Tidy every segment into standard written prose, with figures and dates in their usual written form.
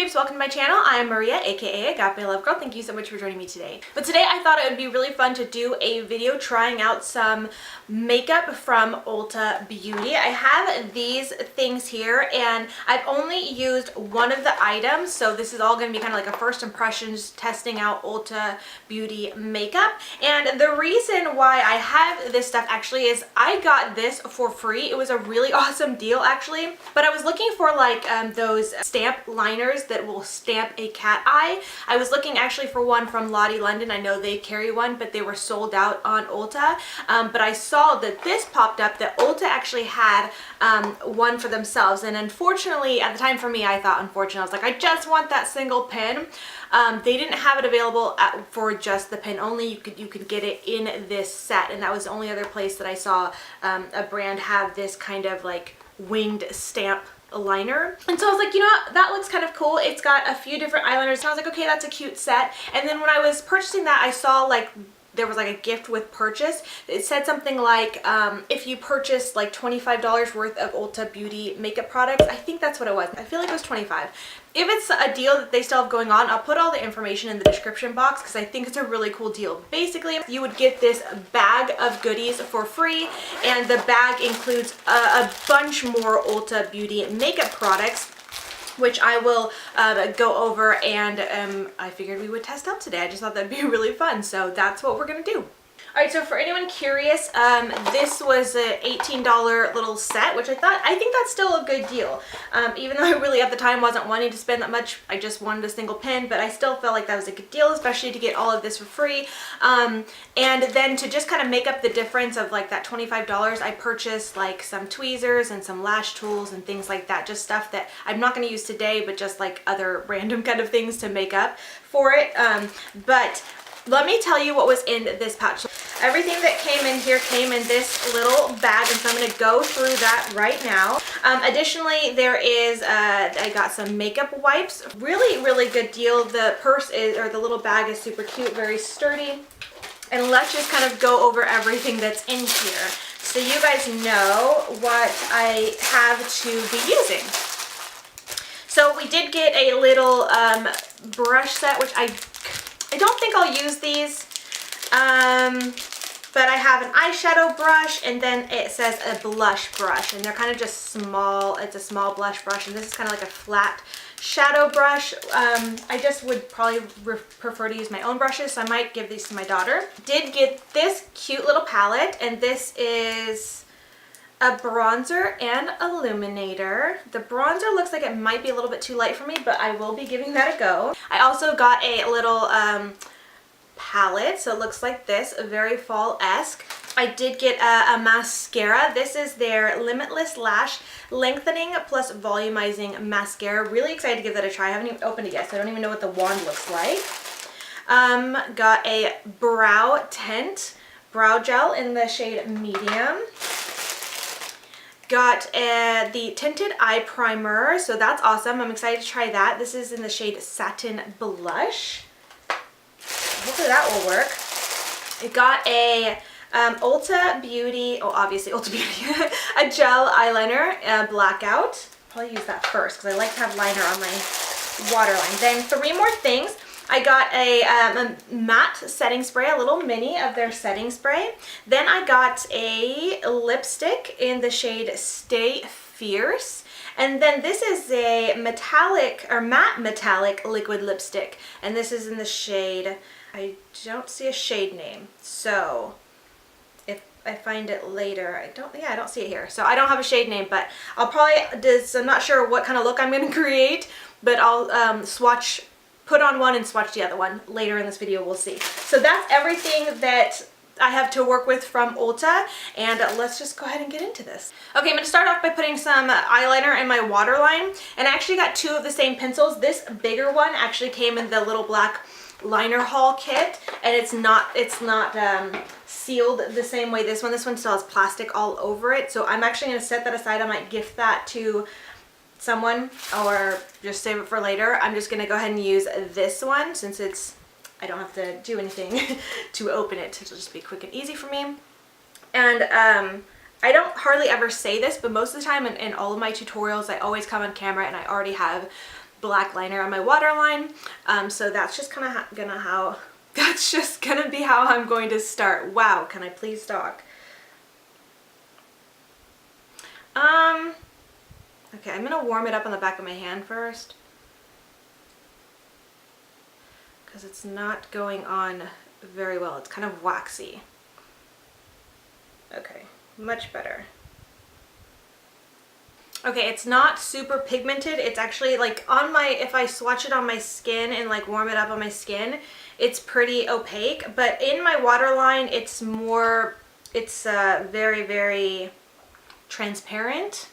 peeps, welcome to my channel. I'm Maria, aka AgapeLoveGirl. Thank you so much for joining me today. But today I thought it would be really fun to do a video trying out some makeup from Ulta Beauty. I have these things here and I've only used one of the items, so this is all going to be kind of like a first impressions testing out Ulta Beauty makeup. And the reason why I have this stuff actually is I got this for free. It was a really awesome deal actually, but I was looking for like those stamp liners that will stamp a cat eye. I was looking actually for one from Lottie London. I know they carry one, but they were sold out on Ulta. But I saw that this popped up that Ulta actually had one for themselves. And unfortunately, at the time for me, I thought unfortunately, I was like, I just want that single pin. They didn't have it available for just the pin only. You could get it in this set, and that was the only other place that I saw a brand have this kind of like winged stamp liner. And so I was like, you know what, that looks kind of cool. It's got a few different eyeliners, so I was like, okay, that's a cute set. And then when I was purchasing that, I saw like there was like a gift with purchase. It said something like if you purchase like $25 worth of Ulta Beauty makeup products. I think that's what it was. I feel like it was 25. If it's a deal that they still have going on, I'll put all the information in the description box because I think it's a really cool deal. Basically, you would get this bag of goodies for free, and the bag includes a bunch more Ulta Beauty makeup products, which I will go over, and I figured we would test out today. I just thought that'd be really fun, so that's what we're gonna do. Alright, so for anyone curious, this was an $18 little set, which I think that's still a good deal. Even though I really at the time wasn't wanting to spend that much, I just wanted a single pin, but I still felt like that was a good deal, especially to get all of this for free. And then to just kind of make up the difference of like that $25, I purchased like some tweezers and some lash tools and things like that, just stuff that I'm not going to use today, but just like other random kind of things to make up for it. But let me tell you what was in this pouch. Everything that came in here came in this little bag, and so I'm going to go through that right now. Additionally, there is, I got some makeup wipes. Really, really good deal. The purse is, or the little bag is super cute, very sturdy. And let's just kind of go over everything that's in here, so you guys know what I have to be using. So we did get a little brush set, which I don't think I'll use these, but I have an eyeshadow brush, and then it says a blush brush, and they're kind of just small. It's a small blush brush, and this is kind of like a flat shadow brush. I just would probably prefer to use my own brushes, so I might give these to my daughter. Did get this cute little palette, and this is a bronzer and illuminator. The bronzer looks like it might be a little bit too light for me, but I will be giving that a go. I also got a little palette, so it looks like this, very fall-esque. I did get a mascara. This is their Limitless Lash Lengthening plus Volumizing Mascara. Really excited to give that a try. I haven't even opened it yet, so I don't even know what the wand looks like. Got a brow tint, brow gel in the shade medium. Got the Tinted Eye Primer, so that's awesome. I'm excited to try that. This is in the shade Satin Blush. Hopefully that will work. I got a Ulta Beauty, oh obviously Ulta Beauty, a gel eyeliner, Blackout. Probably use that first because I like to have liner on my waterline. Then 3 more things. I got a matte setting spray, a little mini of their setting spray. Then I got a lipstick in the shade Stay Fierce. And then this is a metallic or matte metallic liquid lipstick. And this is in the shade, I don't see a shade name. So if I find it later, I don't see it here. So I don't have a shade name, but I'll probably, I'm not sure what kind of look I'm going to create, but I'll put on one and swatch the other one later in this video. We'll see. So that's everything that I have to work with from Ulta, and let's just go ahead and get into this. Okay, I'm going to start off by putting some eyeliner in my waterline, and I actually got 2 of the same pencils. This bigger one actually came in the little black liner haul kit, and it's not sealed the same way this one still has plastic all over it, so I'm actually going to set that aside. I might gift that to someone or just save it for later. I'm just going to go ahead and use this one since I don't have to do anything to open it. It'll just be quick and easy for me. And I don't hardly ever say this, but most of the time in all of my tutorials I always come on camera and I already have black liner on my waterline. So that's just kind of that's just gonna be how I'm going to start. Wow, can I please talk? Okay, I'm gonna warm it up on the back of my hand first, because it's not going on very well. It's kind of waxy. Okay, much better. Okay, it's not super pigmented. It's actually like on my, if I swatch it on my skin and like warm it up on my skin, it's pretty opaque, but in my waterline, it's more, it's very, very transparent.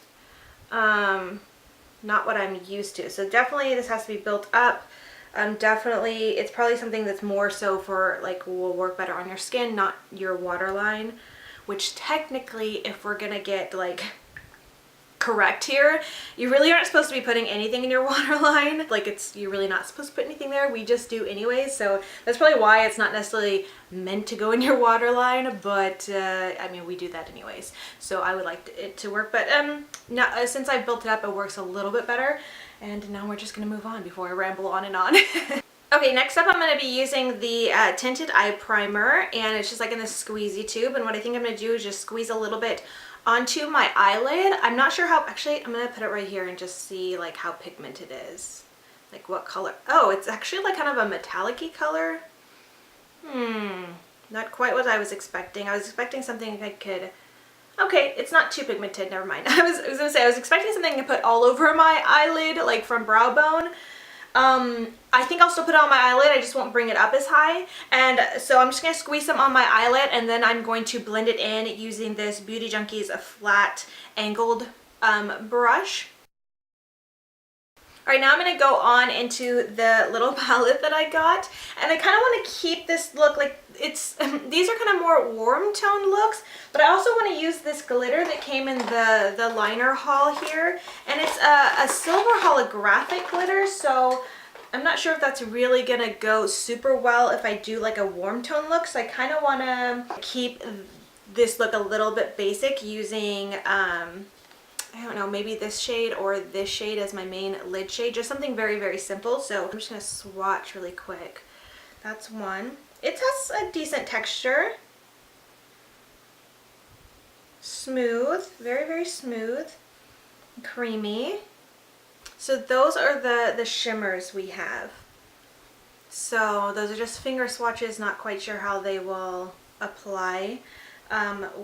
Not what I'm used to. So definitely this has to be built up. Definitely, it's probably something that's more so for like, will work better on your skin, not your waterline, which technically, if we're gonna get like correct here, you really aren't supposed to be putting anything in your waterline. Like, you're really not supposed to put anything there. We just do anyways, so that's probably why it's not necessarily meant to go in your waterline, but I mean, we do that anyways, so I would like it to work. But now, since I've built it up, it works a little bit better, and now we're just gonna move on before I ramble on and on. Okay, next up I'm going to be using the Tinted Eye Primer, and it's just like in this squeezy tube, and what I think I'm going to do is just squeeze a little bit onto my eyelid. I'm not sure how, actually I'm going to put it right here and just see like how pigmented it is. Like what color. Oh, it's actually like kind of a metallic-y color. Not quite what I was expecting. I was expecting something I could, okay, it's not too pigmented, never mind. I was going to say I was expecting something to put all over my eyelid, like from brow bone. I think I'll still put it on my eyelid, I just won't bring it up as high. And so I'm just going to squeeze some on my eyelid, and then I'm going to blend it in using this Beauty Junkies flat angled brush. Alright, now I'm going to go on into the little palette that I got, and I kind of want to keep this look like it's, these are kind of more warm tone looks, but I also want to use this glitter that came in the liner haul here, and it's a silver holographic glitter, so I'm not sure if that's really going to go super well if I do like a warm tone look, so I kind of want to keep this look a little bit basic using I don't know, maybe this shade or this shade as my main lid shade. Just something very, very simple. So I'm just going to swatch really quick. That's one. It has a decent texture. Smooth. Very, very smooth. Creamy. So those are the shimmers we have. So those are just finger swatches. Not quite sure how they will apply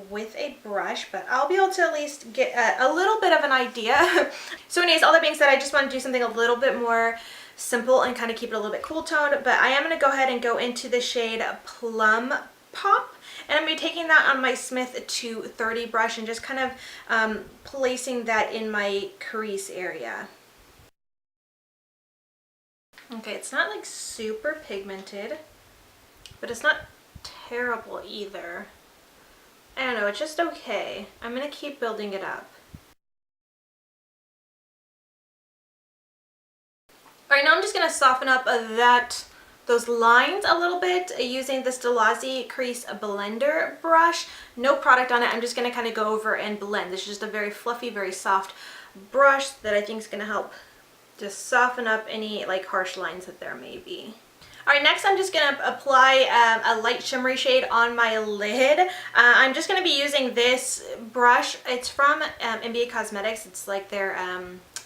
with a brush, but I'll be able to at least get a little bit of an idea. So anyways, all that being said, I just want to do something a little bit more simple and kind of keep it a little bit cool toned, but I am going to go ahead and go into the shade Plum Pop, and I'm going to be taking that on my Smith 230 brush and just kind of placing that in my crease area. Okay, it's not like super pigmented, but it's not terrible either. I don't know, it's just okay. I'm going to keep building it up. Alright, now I'm just going to soften up those lines a little bit using this Deluxe Crease Blender brush. No product on it, I'm just going to kind of go over and blend. This is just a very fluffy, very soft brush that I think is going to help just soften up any like harsh lines that there may be. Alright, next I'm just going to apply a light shimmery shade on my lid. I'm just going to be using this brush. It's from NBA Cosmetics. It's like their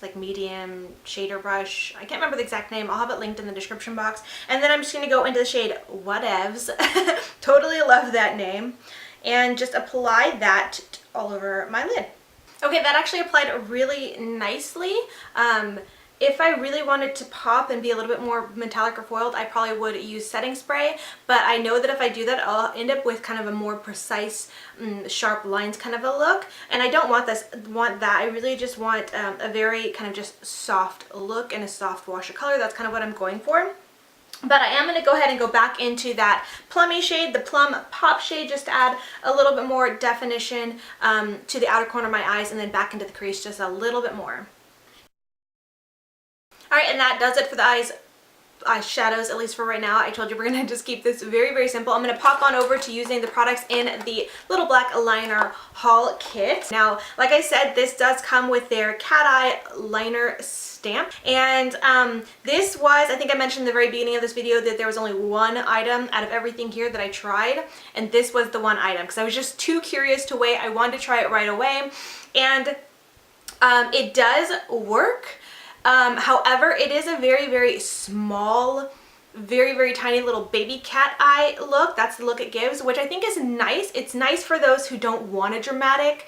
like medium shader brush. I can't remember the exact name. I'll have it linked in the description box. And then I'm just going to go into the shade Whatevs. Totally love that name. And just apply that all over my lid. Okay, that actually applied really nicely. If I really wanted to pop and be a little bit more metallic or foiled, I probably would use setting spray, but I know that if I do that, I'll end up with kind of a more precise, sharp lines kind of a look, and I don't want that. I really just want a very kind of just soft look and a soft wash of color. That's kind of what I'm going for. But I am going to go ahead and go back into that plummy shade, the Plum Pop shade, just to add a little bit more definition to the outer corner of my eyes, and then back into the crease just a little bit more. Alright, and that does it for the eyes. eyeshadows, at least for right now. I told you we're gonna just keep this very, very simple. I'm gonna pop on over to using the products in the Little Black Liner Haul Kit. Now, like I said, this does come with their cat eye liner stamp, and this was, I think I mentioned in the very beginning of this video that there was only one item out of everything here that I tried, and this was the one item because I was just too curious to wait. I wanted to try it right away, and it does work. However, it is a very, very small, very, very tiny little baby cat eye look. That's the look it gives, which I think is nice. It's nice for those who don't want a dramatic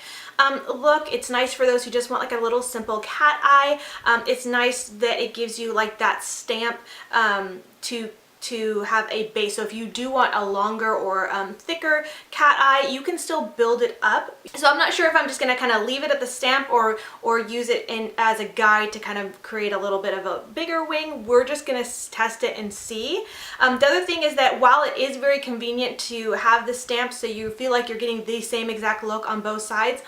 look. It's nice for those who just want like a little simple cat eye. It's nice that it gives you like that stamp to have a base. So if you do want a longer or thicker cat eye, you can still build it up. So I'm not sure if I'm just gonna kind of leave it at the stamp or use it in as a guide to kind of create a little bit of a bigger wing. We're just gonna test it and see. The other thing is that while it is very convenient to have the stamp so you feel like you're getting the same exact look on both sides,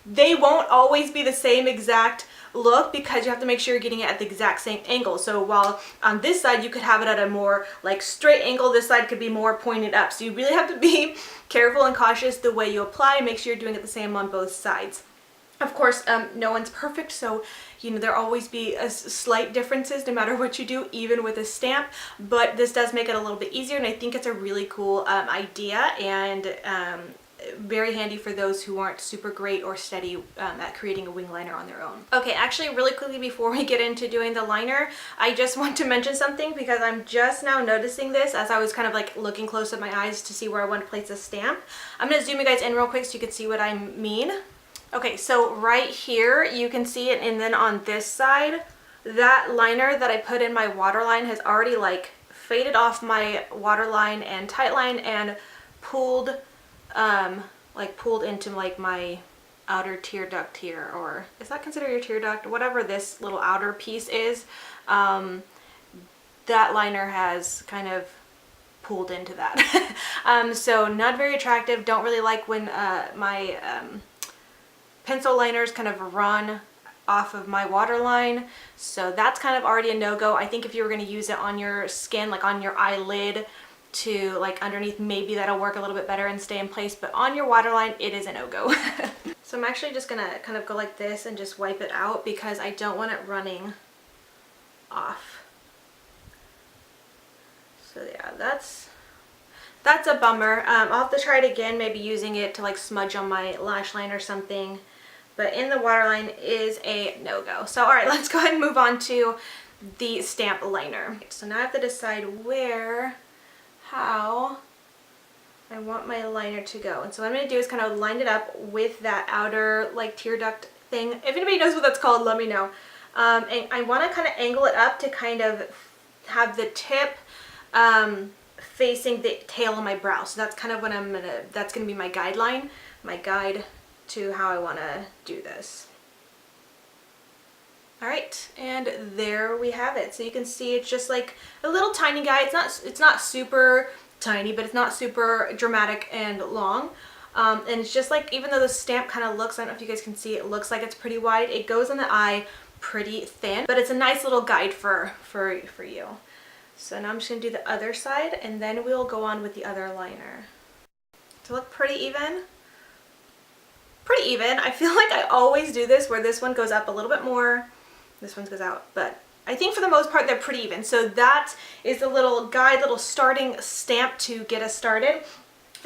they won't always be the same exact look because you have to make sure you're getting it at the exact same angle. So while on this side you could have it at a more like straight angle, this side could be more pointed up. So you really have to be careful and cautious the way you apply. Make sure you're doing it the same on both sides. Of course, no one's perfect, so you know there'll always be slight differences no matter what you do, even with a stamp, but this does make it a little bit easier, and I think it's a really cool idea, and very handy for those who aren't super great or steady at creating a wing liner on their own. Okay, actually really quickly before we get into doing the liner, I just want to mention something because I'm just now noticing this as I was kind of like looking close at my eyes to see where I want to place a stamp. I'm going to zoom you guys in real quick so you can see what I mean. Okay, so right here you can see it, and then on this side, that liner that I put in my waterline has already like faded off my waterline and tightline and pulled into like my outer tear duct here, or is that considered your tear duct? Whatever this little outer piece is, that liner has kind of pulled into that. So not very attractive. Don't really like when my pencil liners kind of run off of my waterline, so that's kind of already a no-go. I think if you were going to use it on your skin, like on your eyelid to like underneath, maybe that'll work a little bit better and stay in place, but on your waterline it is a no-go. So I'm actually just gonna kind of go like this and just wipe it out because I don't want it running off. So yeah, that's a bummer. I'll have to try it again, maybe using it to like smudge on my lash line or something, but in the waterline is a no-go. So all right, let's go ahead and move on to the stamp liner. So now I have to decide how I want my liner to go. And so what I'm going to do is kind of line it up with that outer like tear duct thing. If anybody knows what that's called, let me know. And I want to kind of angle it up to kind of have the tip facing the tail of my brow. So that's kind of what that's going to be my guideline, my guide to how I want to do this. Alright, and there we have it. So you can see it's just like a little tiny guy. It's not super tiny, but it's not super dramatic and long. And it's just like, even though the stamp kind of looks, I don't know if you guys can see, it looks like it's pretty wide. It goes on the eye pretty thin, but it's a nice little guide for you. So now I'm just going to do the other side, and then we'll go on with the other liner. To look pretty even. Pretty even. I feel like I always do this where this one goes up a little bit more, this one goes out, but I think for the most part they're pretty even. So that is the little guide, little starting stamp to get us started.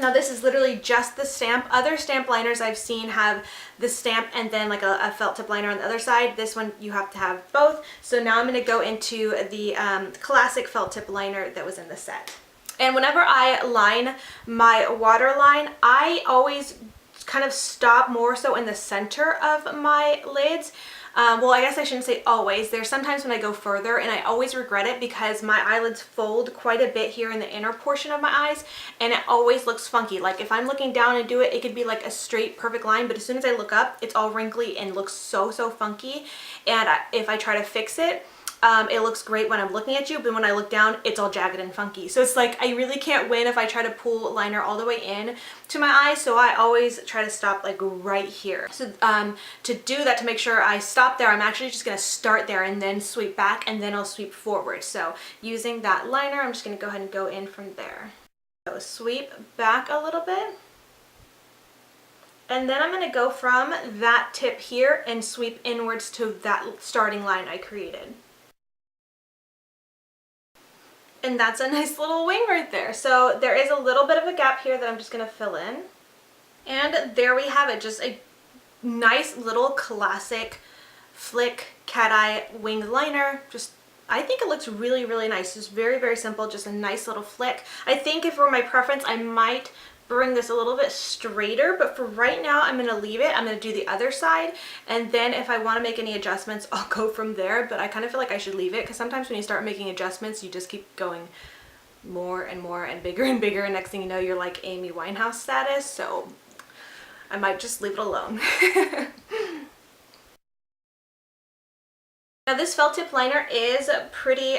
Now this is literally just the stamp. Other stamp liners I've seen have the stamp and then like a felt tip liner on the other side. This one you have to have both. So now I'm going to go into the classic felt tip liner that was in the set. And whenever I line my waterline, I always kind of stop more so in the center of my lids. Well, I guess I shouldn't say always. There's sometimes when I go further, and I always regret it because my eyelids fold quite a bit here in the inner portion of my eyes, and it always looks funky. Like if I'm looking down and do it, it could be like a straight perfect line, but as soon as I look up, it's all wrinkly and looks so funky. And if I try to fix it, it looks great when I'm looking at you, but when I look down, it's all jagged and funky. So it's like I really can't win if I try to pull liner all the way in to my eye, so I always try to stop like right here. So to do that, to make sure I stop there, I'm actually just going to start there and then sweep back, and then I'll sweep forward. So using that liner, I'm just going to go ahead and go in from there. So sweep back a little bit. And then I'm going to go from that tip here and sweep inwards to that starting line I created. And that's a nice little wing right there. So there is a little bit of a gap here that I'm just going to fill in. And there we have it, just a nice little classic flick cat eye wing liner. Just, I think it looks really, really nice. It's very, very simple, just a nice little flick. I think if it were my preference, I might bring this a little bit straighter, but for right now I'm going to leave it. I'm going to do the other side, and then if I want to make any adjustments, I'll go from there, but I kind of feel like I should leave it, because sometimes when you start making adjustments, you just keep going more and more and bigger, and next thing you know, you're like Amy Winehouse status, so I might just leave it alone. Now this felt tip liner is pretty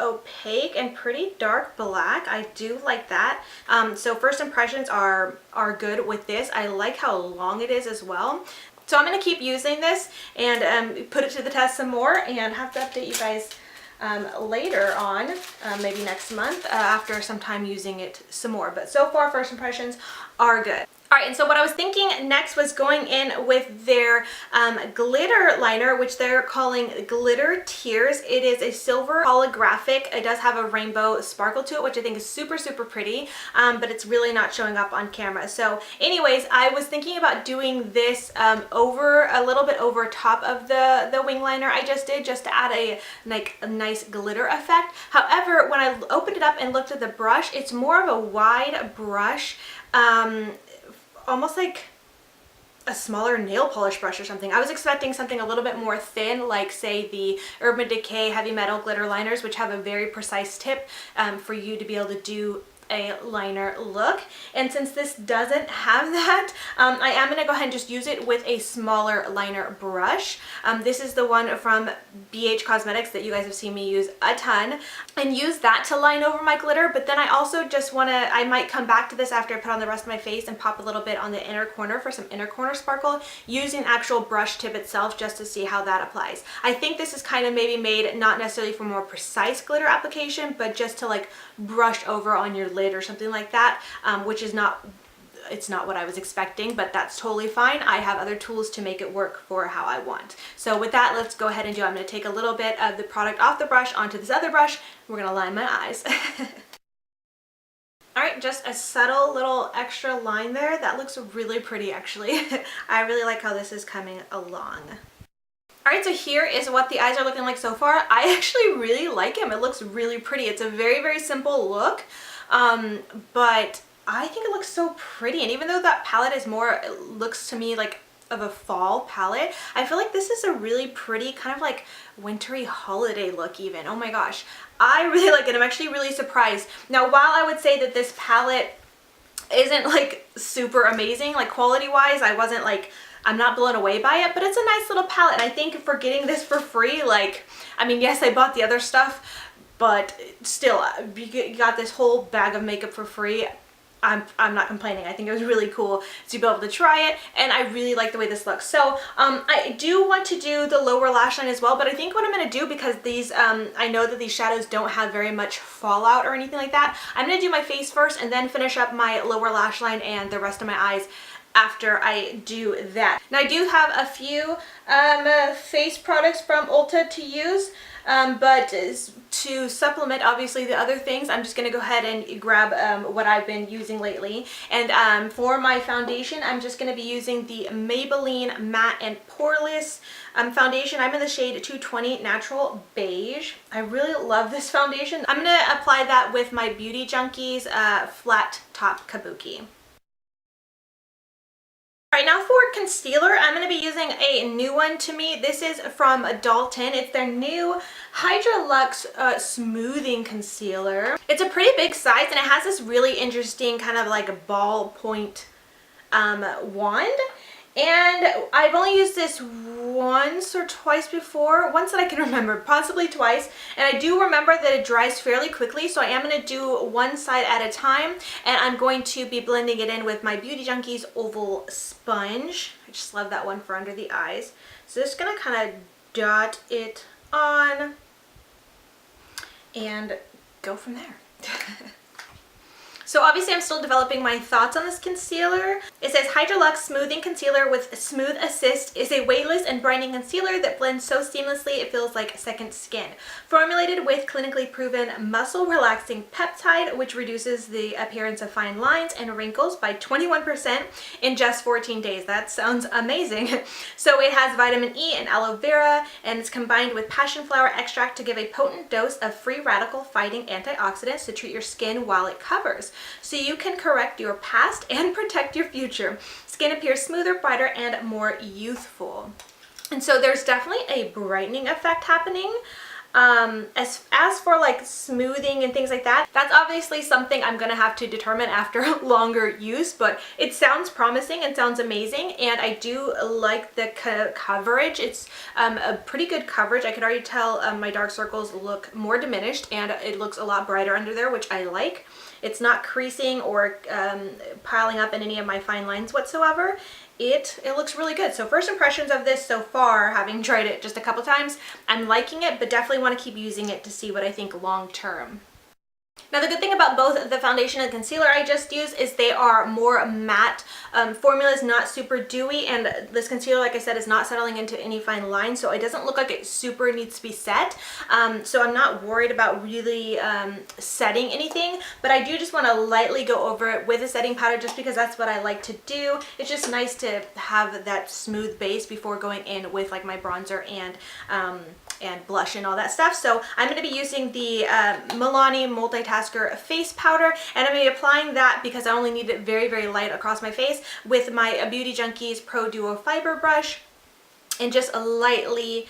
opaque and pretty dark black. I do like that. So first impressions are good with this. I like how long it is as well. So I'm going to keep using this and put it to the test some more, and have to update you guys later on, maybe next month, after some time using it some more. But so far, first impressions are good. Alright, and so what I was thinking next was going in with their glitter liner, which they're calling Glitter Tears. It is a silver holographic. It does have a rainbow sparkle to it, which I think is super, super pretty, but it's really not showing up on camera. So anyways, I was thinking about doing this over a little bit over top of the wing liner I just did, just to add a nice glitter effect. However, when I opened it up and looked at the brush, it's more of a wide brush, almost like a smaller nail polish brush or something. I was expecting something a little bit more thin, like say the Urban Decay Heavy Metal glitter liners, which have a very precise tip for you to be able to do a liner look. And since this doesn't have that, I am going to go ahead and just use it with a smaller liner brush. This is the one from BH Cosmetics that you guys have seen me use a ton, and use that to line over my glitter. But then I also just want to, I might come back to this after I put on the rest of my face and pop a little bit on the inner corner for some inner corner sparkle, using actual brush tip itself, just to see how that applies. I think this is kind of maybe made not necessarily for more precise glitter application, but just to like brush over on your lid or something like that, which is not, it's not what I was expecting, but that's totally fine. I have other tools to make it work for how I want. So with that, let's go ahead and I'm going to take a little bit of the product off the brush onto this other brush. We're going to line my eyes. Alright, just a subtle little extra line there. That looks really pretty, actually. I really like how this is coming along. Alright, so here is what the eyes are looking like so far. I actually really like them. It looks really pretty. It's a very, very simple look, but I think it looks so pretty. And even though that palette is more, it looks to me like of a fall palette, I feel like this is a really pretty kind of like wintry holiday look even. Oh my gosh, I really like it. I'm actually really surprised. Now, while I would say that this palette isn't like super amazing, like quality wise, I'm not blown away by it, but it's a nice little palette. And I think for getting this for free, like, I mean, yes, I bought the other stuff, but still, you got this whole bag of makeup for free. I'm not complaining. I think it was really cool to be able to try it, and I really like the way this looks. So I do want to do the lower lash line as well, but I think what I'm going to do, because these I know that these shadows don't have very much fallout or anything like that, I'm going to do my face first and then finish up my lower lash line and the rest of my eyes after I do that. Now I do have a few face products from Ulta to use, but to supplement obviously the other things, I'm just going to go ahead and grab what I've been using lately. And for my foundation, I'm just going to be using the Maybelline Matte and Poreless foundation. I'm in the shade 220 Natural Beige. I really love this foundation. I'm going to apply that with my Beauty Junkies Flat Top Kabuki. Alright, now for concealer, I'm going to be using a new one to me. This is from Dalton. It's their new Hydra Luxe Smoothing Concealer. It's a pretty big size, and it has this really interesting kind of like a ball point wand. And I've only used this once or twice before, once that I can remember, possibly twice. And I do remember that it dries fairly quickly, so I am going to do one side at a time. And I'm going to be blending it in with my Beauty Junkies Oval Sponge. I just love that one for under the eyes. So just going to kind of dot it on and go from there. So obviously I'm still developing my thoughts on this concealer. It says Deluxe Smoothing Concealer with Smooth Assist is a weightless and brightening concealer that blends so seamlessly it feels like second skin. Formulated with clinically proven muscle relaxing peptide, which reduces the appearance of fine lines and wrinkles by 21% in just 14 days. That sounds amazing. So it has vitamin E and aloe vera, and it's combined with passion flower extract to give a potent dose of free radical fighting antioxidants to treat your skin while it covers. So you can correct your past and protect your future. Skin appears smoother, brighter, and more youthful. And so there's definitely a brightening effect happening. As for like smoothing and things like that, that's obviously something I'm gonna have to determine after longer use, but it sounds promising and sounds amazing, and I do like the coverage. It's a pretty good coverage. I could already tell my dark circles look more diminished, and it looks a lot brighter under there, which I like. It's not creasing or piling up in any of my fine lines whatsoever. It looks really good. So first impressions of this so far, having tried it just a couple times, I'm liking it, but definitely want to keep using it to see what I think long term. Now the good thing about both the foundation and concealer I just used is they are more matte. Formula is not super dewy, and this concealer, like I said, is not settling into any fine lines, so it doesn't look like it super needs to be set. So I'm not worried about really setting anything, but I do just want to lightly go over it with a setting powder just because that's what I like to do. It's just nice to have that smooth base before going in with like my bronzer and blush and all that stuff. So I'm going to be using the Milani Multitasker face powder, and I'm going to be applying that because I only need it very, very light across my face with my Beauty Junkies Pro Duo Fiber Brush, and just lightly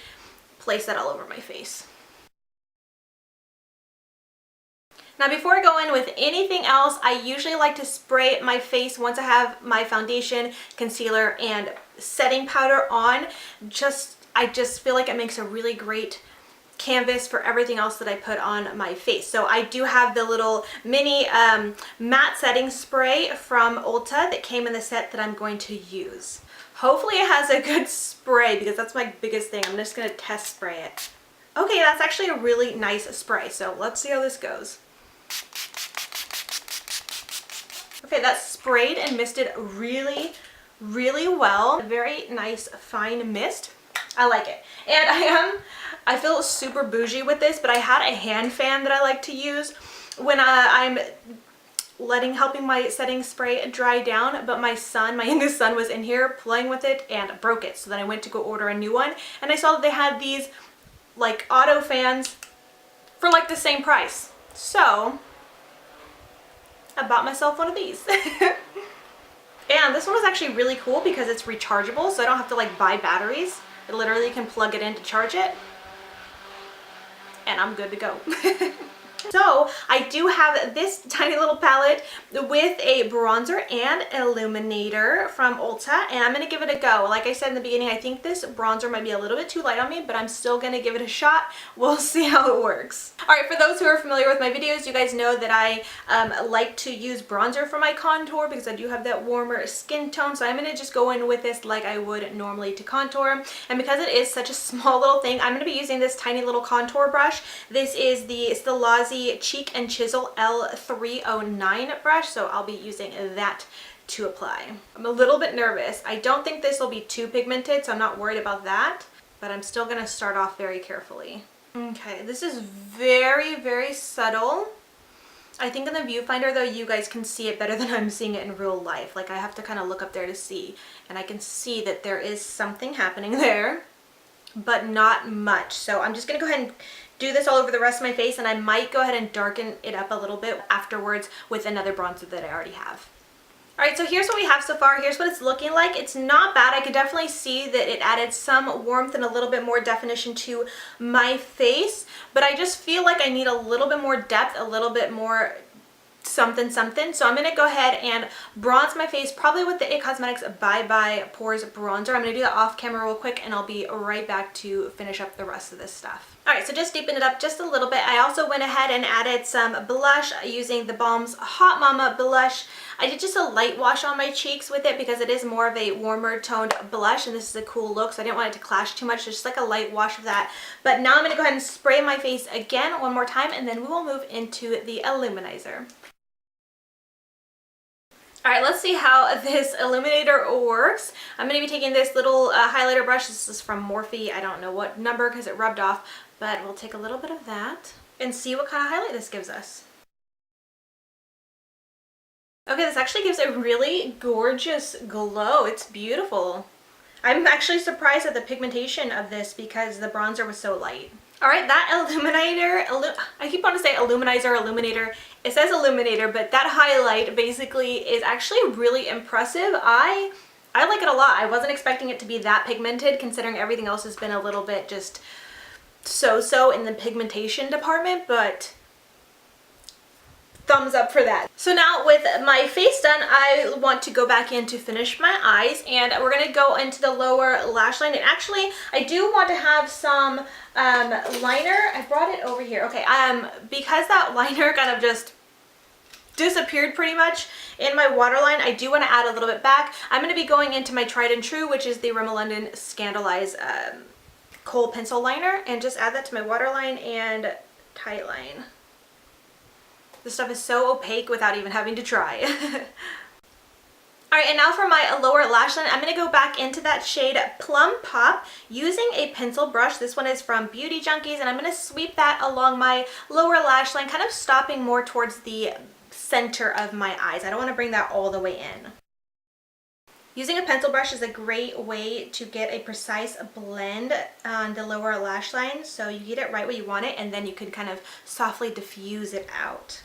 place that all over my face. Now before I go in with anything else, I usually like to spray my face once I have my foundation, concealer, and setting powder on. I just feel like it makes a really great canvas for everything else that I put on my face. So I do have the little mini matte setting spray from Ulta that came in the set that I'm going to use. Hopefully it has a good spray because that's my biggest thing. I'm just going to test spray it. Okay, that's actually a really nice spray. So let's see how this goes. Okay, that's sprayed and misted really, really well. Very nice fine mist. I like it. And I feel super bougie with this, but I had a hand fan that I like to use when I'm helping my setting spray dry down, but my youngest son was in here playing with it and broke it. So then I went to go order a new one, and I saw that they had these like auto fans for like the same price. So I bought myself one of these. And this one was actually really cool because it's rechargeable, so I don't have to like buy batteries. I literally can plug it in to charge it, and I'm good to go. So I do have this tiny little palette with a bronzer and illuminator from Ulta, and I'm going to give it a go. Like I said in the beginning, I think this bronzer might be a little bit too light on me, but I'm still going to give it a shot. We'll see how it works. Alright, for those who are familiar with my videos, you guys know that I like to use bronzer for my contour because I do have that warmer skin tone, so I'm going to just go in with this like I would normally to contour. And because it is such a small little thing, I'm going to be using this tiny little contour brush. This is the Scandelleyes Cheek and Chisel L309 brush, so I'll be using that to apply. I'm a little bit nervous. I don't think this will be too pigmented, so I'm not worried about that, but I'm still going to start off very carefully. Okay, this is very, very subtle. I think in the viewfinder though, you guys can see it better than I'm seeing it in real life. Like I have to kind of look up there to see, and I can see that there is something happening there, but not much. So I'm just going to go ahead and do this all over the rest of my face, and I might go ahead and darken it up a little bit afterwards with another bronzer that I already have. Alright, so here's what we have so far. Here's what it's looking like. It's not bad. I could definitely see that it added some warmth and a little bit more definition to my face, but I just feel like I need a little bit more depth, a little bit more something something. So I'm going to go ahead and bronze my face, probably with the IT Cosmetics Bye Bye Pores bronzer. I'm going to do that off camera real quick, and I'll be right back to finish up the rest of this stuff. Alright, so just deepen it up just a little bit. I also went ahead and added some blush using the Balm's Hot Mama blush. I did just a light wash on my cheeks with it because it is more of a warmer toned blush, and this is a cool look, so I didn't want it to clash too much, just like a light wash of that. But now I'm going to go ahead and spray my face again one more time, and then we will move into the illuminizer. Alright, let's see how this illuminator works. I'm going to be taking this little highlighter brush. This is from Morphe. I don't know what number because it rubbed off, but we'll take a little bit of that and see what kind of highlight this gives us. Okay, this actually gives a really gorgeous glow. It's beautiful. I'm actually surprised at the pigmentation of this because the bronzer was so light. Alright, that illuminator, I keep wanting to say illuminizer, illuminator. It says illuminator, but that highlight basically is actually really impressive. I like it a lot. I wasn't expecting it to be that pigmented considering everything else has been a little bit just so-so in the pigmentation department, but thumbs up for that. So now with my face done, I want to go back in to finish my eyes, and we're going to go into the lower lash line. And actually, I do want to have some liner. I brought it over here. Okay, because that liner kind of just disappeared pretty much in my waterline, I do want to add a little bit back. I'm going to be going into my tried and true, which is the Rimmel London Scandelleyes Kohl pencil liner, and just add that to my waterline and tight line. This stuff is so opaque without even having to try. Alright, and now for my lower lash line, I'm going to go back into that shade Plum Pop using a pencil brush. This one is from Beauty Junkies, and I'm going to sweep that along my lower lash line, kind of stopping more towards the center of my eyes. I don't want to bring that all the way in. Using a pencil brush is a great way to get a precise blend on the lower lash line, so you get it right where you want it, and then you can kind of softly diffuse it out.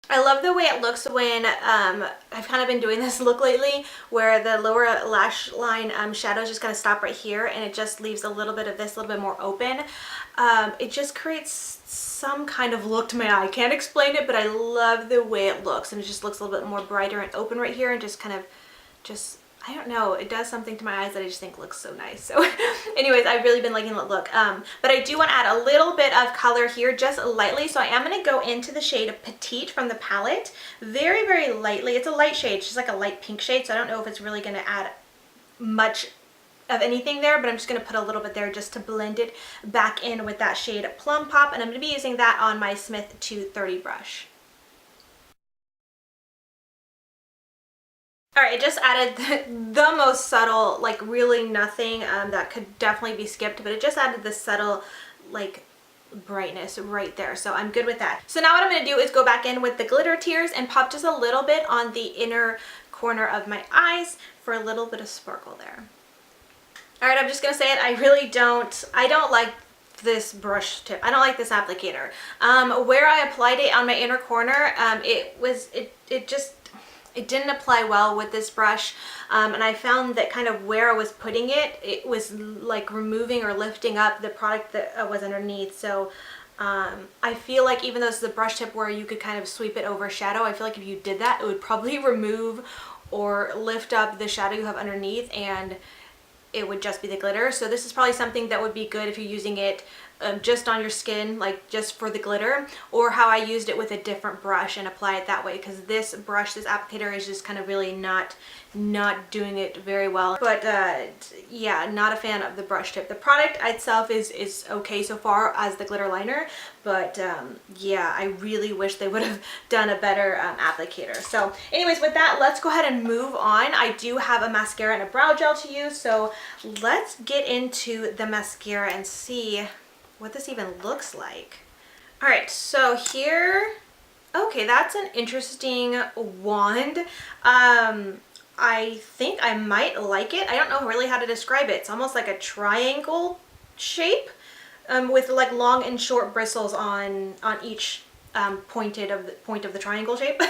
I love the way it looks when I've kind of been doing this look lately where the lower lash line shadows just kind of stop right here, and it just leaves a little bit of this a little bit more open. It just creates some kind of look to my eye. I can't explain it, but I love the way it looks, and it just looks a little bit more brighter and open right here, and just kind of I don't know, it does something to my eyes that I just think looks so nice. So anyways, I've really been liking the look. But I do want to add a little bit of color here, just lightly. So I am going to go into the shade Petite from the palette, very, very lightly. It's a light shade, it's just like a light pink shade. So I don't know if it's really going to add much of anything there, but I'm just going to put a little bit there just to blend it back in with that shade Plum Pop. And I'm going to be using that on my Smith 230 brush. Alright, I just added the most subtle, like really nothing that could definitely be skipped, but it just added the subtle, like, brightness right there. So I'm good with that. So now what I'm going to do is go back in with the glitter tears and pop just a little bit on the inner corner of my eyes for a little bit of sparkle there. Alright, I'm just going to say it, I don't like this brush tip. I don't like this applicator. Where I applied it on my inner corner, it didn't apply well with this brush, and I found that kind of where I was putting it, it was like removing or lifting up the product that was underneath. So I feel like even though this is a brush tip where you could kind of sweep it over shadow, I feel like if you did that, it would probably remove or lift up the shadow you have underneath, and it would just be the glitter. So this is probably something that would be good if you're using it just on your skin, like just for the glitter, or how I used it with a different brush and apply it that way, because this brush, this applicator is just kind of really not doing it very well. But yeah, not a fan of the brush tip. The product itself is okay so far as the glitter liner, but yeah, I really wish they would have done a better applicator. So anyways, with that, let's go ahead and move on. I do have a mascara and a brow gel to use, so let's get into the mascara and see what this even looks like. All right, so here, okay, that's an interesting wand. I think I might like it. I don't know really how to describe it. It's almost like a triangle shape with like long and short bristles on each point of the triangle shape.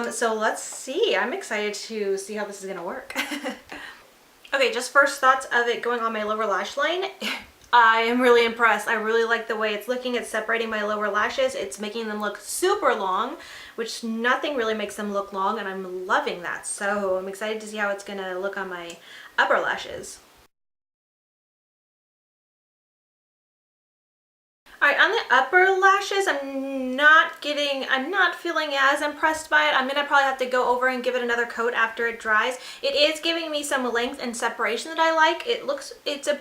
So let's see. I'm excited to see how this is gonna work. Okay, just first thoughts of it going on my lower lash line. I am really impressed. I really like the way it's looking. It's separating my lower lashes. It's making them look super long, which nothing really makes them look long, and I'm loving that. So I'm excited to see how it's gonna look on my upper lashes. Alright, on the upper lashes, I'm not feeling as impressed by it. I'm gonna probably have to go over and give it another coat after it dries. It is giving me some length and separation that I like. It's a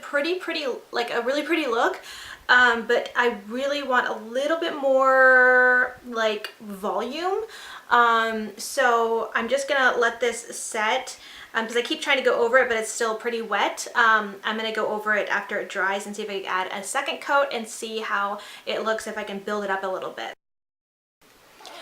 like a really pretty look. But I really want a little bit more like volume. So I'm just gonna let this set because I keep trying to go over it, but it's still pretty wet. I'm gonna go over it after it dries and see if I can add a second coat and see how it looks, if I can build it up a little bit.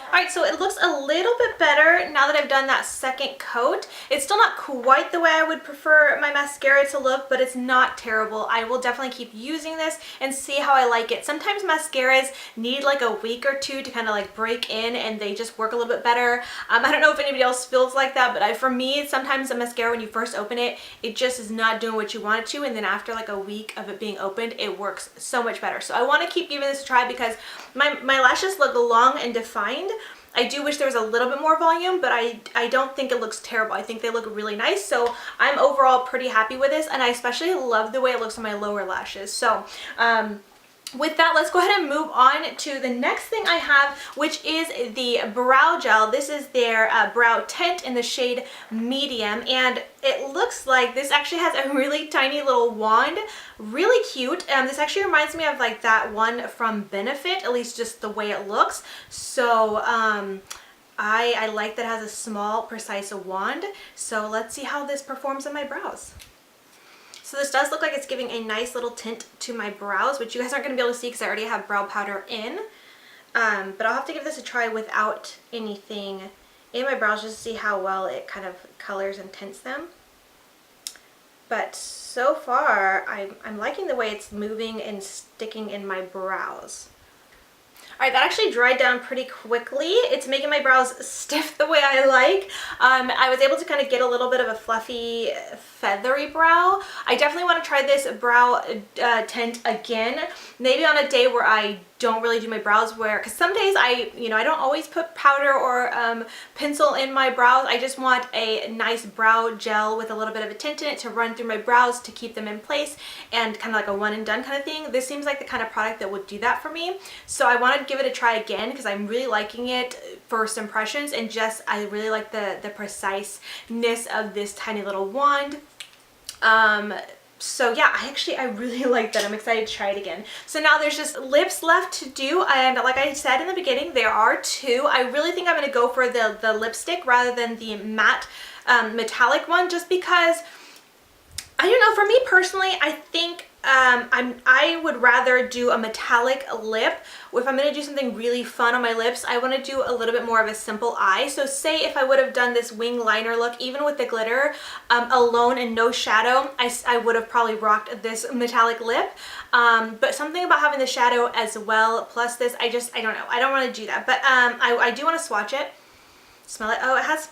Alright, so it looks a little bit better now that I've done that second coat. It's still not quite the way I would prefer my mascara to look, but it's not terrible. I will definitely keep using this and see how I like it. Sometimes mascaras need like a week or two to kind of like break in and they just work a little bit better. I don't know if anybody else feels like that, but for me, sometimes a mascara, when you first open it, it just is not doing what you want it to, and then after like a week of it being opened, it works so much better. So I want to keep giving this a try because my lashes look long and defined. I do wish there was a little bit more volume, but I don't think it looks terrible. I think they look really nice. So I'm overall pretty happy with this, and I especially love the way it looks on my lower lashes. So with that, let's go ahead and move on to the next thing I have, which is the brow gel. This is their brow tint in the shade medium, and it looks like this actually has a really tiny little wand, really cute. This actually reminds me of like that one from Benefit, at least just the way it looks. So I like that it has a small, precise wand. So let's see how this performs on my brows. So this does look like it's giving a nice little tint to my brows, which you guys aren't going to be able to see because I already have brow powder in. But I'll have to give this a try without anything in my brows just to see how well it kind of colors and tints them. But so far, I'm liking the way it's moving and sticking in my brows. Alright, that actually dried down pretty quickly. It's making my brows stiff the way I like. I was able to kind of get a little bit of a fluffy, feathery brow. I definitely want to try this brow tint again. Maybe on a day where I don't really do my brows, because some days I don't always put powder or pencil in my brows. I just want a nice brow gel with a little bit of a tint in it to run through my brows to keep them in place, and kind of like a one and done kind of thing. This seems like the kind of product that would do that for me. So I wanted to give it a try again because I'm really liking it, first impressions, and just I really like the preciseness of this tiny little wand. So yeah, I really like that. I'm excited to try it again. So now there's just lips left to do, and like I said in the beginning, there are two. I really think I'm going to go for the lipstick rather than the matte metallic one, just because, I don't know, for me personally, I think I would rather do a metallic lip. If I'm going to do something really fun on my lips, I want to do a little bit more of a simple eye. So say if I would have done this wing liner look, even with the glitter alone and no shadow, I would have probably rocked this metallic lip. But something about having the shadow as well, plus this, I don't know. I don't want to do that. But I do want to swatch it. Smell it. Oh, it has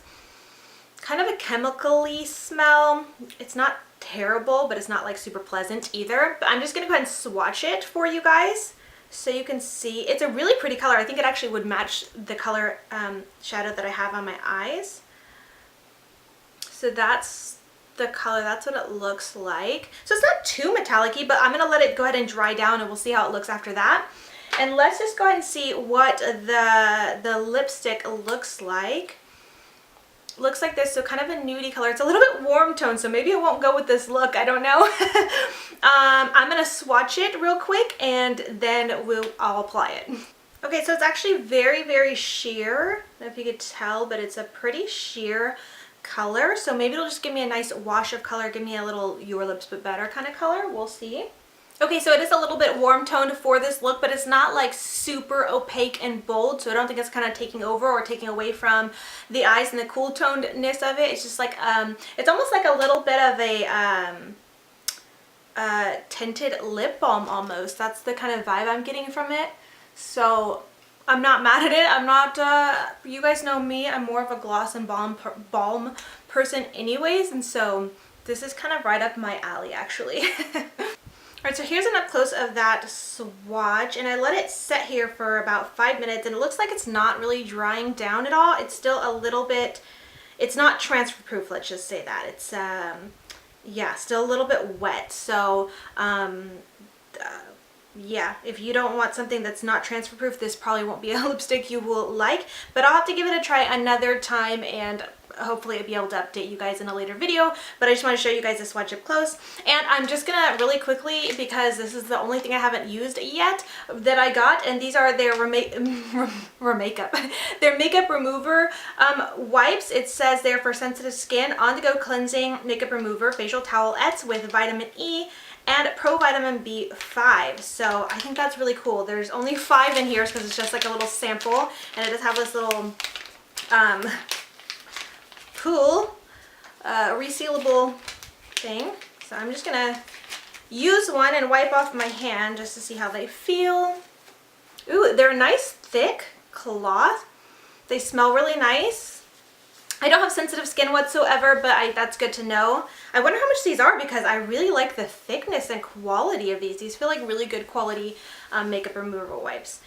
kind of a chemical-y smell. It's not terrible, but it's not like super pleasant either. But I'm just gonna go ahead and swatch it for you guys so you can see. It's a really pretty color. I think it actually would match the color shadow that I have on my eyes. So that's the color. That's what it looks like. So it's not too metallic-y, but I'm gonna let it go ahead and dry down, and we'll see how it looks after that. And let's just go ahead and see what the lipstick looks like. Looks like this, so kind of a nudie color. It's a little bit warm tone, so maybe it won't go with this look. I don't know. I'm gonna swatch it real quick, and then I'll apply it. Okay, so it's actually very, very sheer. I don't know if you could tell, but it's a pretty sheer color. So maybe it'll just give me a nice wash of color, give me a little Your Lips But Better kind of color. We'll see. Okay, so it is a little bit warm toned for this look, but it's not like super opaque and bold, so I don't think it's kind of taking over or taking away from the eyes and the cool tonedness of it. It's just like, it's almost like a little bit of a tinted lip balm almost. That's the kind of vibe I'm getting from it. So I'm not mad at it. I'm not, you guys know me, I'm more of a gloss and balm person anyways, and so this is kind of right up my alley actually. Alright, so here's an up close of that swatch, and I let it set here for about 5 minutes, and it looks like it's not really drying down at all. It's still a little bit, it's not transfer proof, let's just say that. It's, yeah, still a little bit wet. So, yeah, if you don't want something that's not transfer proof, this probably won't be a lipstick you will like, but I'll have to give it a try another time, and hopefully I'll be able to update you guys in a later video. But I just want to show you guys the swatch up close, and I'm just gonna really quickly, because this is the only thing I haven't used yet that I got, and these are their makeup their makeup remover wipes. It says they're for sensitive skin, on-the-go cleansing makeup remover facial towelettes with vitamin E and pro vitamin B5. So I think that's really cool. There's only 5 in here because it's just like a little sample, and it does have this little cool resealable thing. So I'm just gonna use one and wipe off my hand just to see how they feel. Ooh, they're a nice thick cloth. They smell really nice. I don't have sensitive skin whatsoever, but that's good to know. I wonder how much these are, because I really like the thickness and quality of these. These feel like really good quality makeup remover wipes,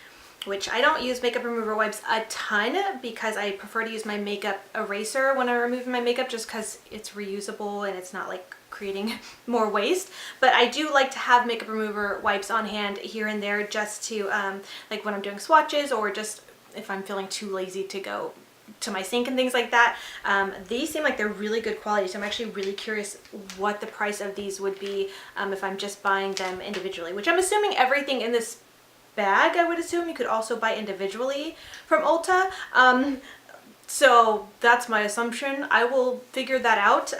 which I don't use makeup remover wipes a ton because I prefer to use my makeup eraser when I'm removing my makeup, just because it's reusable and it's not like creating more waste. But I do like to have makeup remover wipes on hand here and there, just to like when I'm doing swatches, or just if I'm feeling too lazy to go to my sink and things like that. These seem like they're really good quality, so I'm actually really curious what the price of these would be if I'm just buying them individually, which I'm assuming everything in this bag, I would assume you could also buy individually from Ulta. So that's my assumption. I will figure that out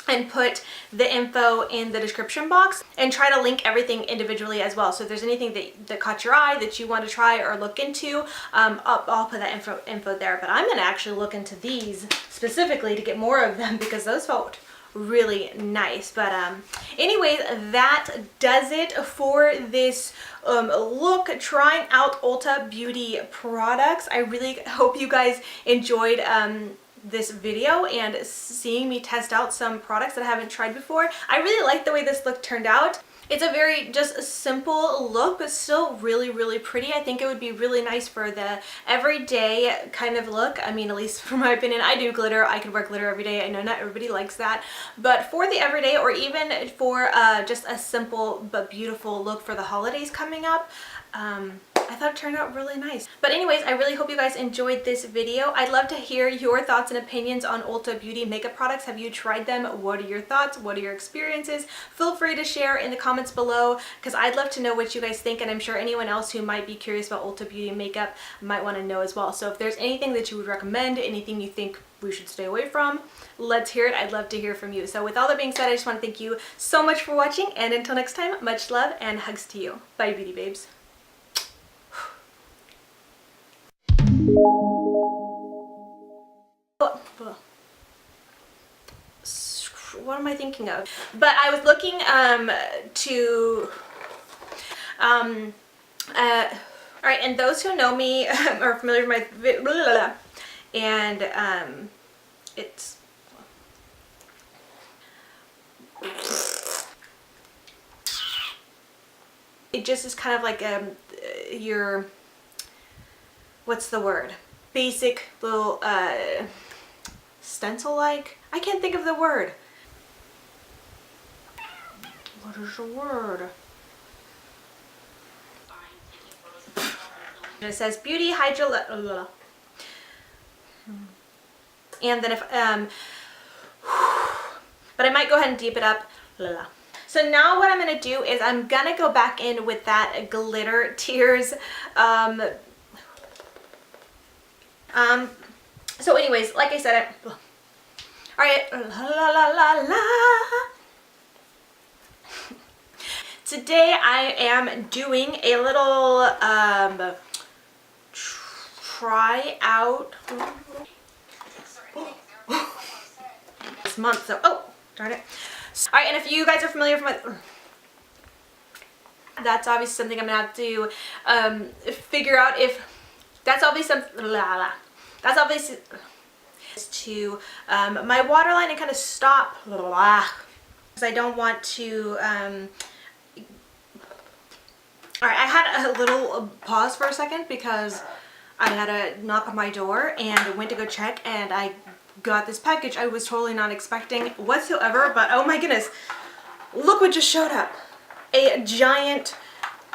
and put the info in the description box, and try to link everything individually as well. So if there's anything that caught your eye that you want to try or look into, I'll put that info there. But I'm gonna actually look into these specifically to get more of them, because those felt really nice. But anyways, that does it for this look trying out Ulta Beauty products. I really hope you guys enjoyed this video and seeing me test out some products that I haven't tried before. I really like the way this look turned out. It's a very just a simple look, but still really, really pretty. I think it would be really nice for the everyday kind of look. I mean, at least for my opinion, I do glitter. I could wear glitter every day. I know not everybody likes that, but for the everyday, or even for just a simple but beautiful look for the holidays coming up, I thought it turned out really nice. But anyways, I really hope you guys enjoyed this video. I'd love to hear your thoughts and opinions on Ulta Beauty makeup products. Have you tried them? What are your thoughts? What are your experiences? Feel free to share in the comments below, because I'd love to know what you guys think, and I'm sure anyone else who might be curious about Ulta Beauty makeup might want to know as well. So if there's anything that you would recommend, anything you think we should stay away from, let's hear it. I'd love to hear from you. So with all that being said, I just want to thank you so much for watching, and until next time, much love and hugs to you. Bye, beauty babes. What am I thinking of? But I was looking alright, and those who know me are familiar with my and it's it just is kind of like your, what's the word? Basic little stencil like? I can't think of the word. What is the word? And it says Beauty Hydro. And then if but I might go ahead and deep it up. So now what I'm gonna do is I'm gonna go back in with that Glitter Tears. So anyways, like I said, alright, today I am doing a little try out this month. So oh darn it. Alright, and if you guys are familiar with my, that's obviously something I'm gonna have to figure out if that's obviously something. That's obviously to my waterline and kind of stop because I don't want to All right, I had a little pause for a second because I had a knock on my door and went to go check, and I got this package I was totally not expecting whatsoever, but oh my goodness, look what just showed up. A giant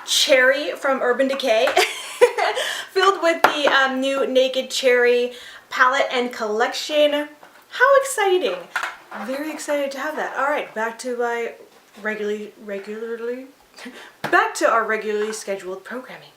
cherry from Urban Decay filled with the new Naked Cherry palette and collection. How exciting. Very excited to have that. All right, back to my back to our regularly scheduled programming.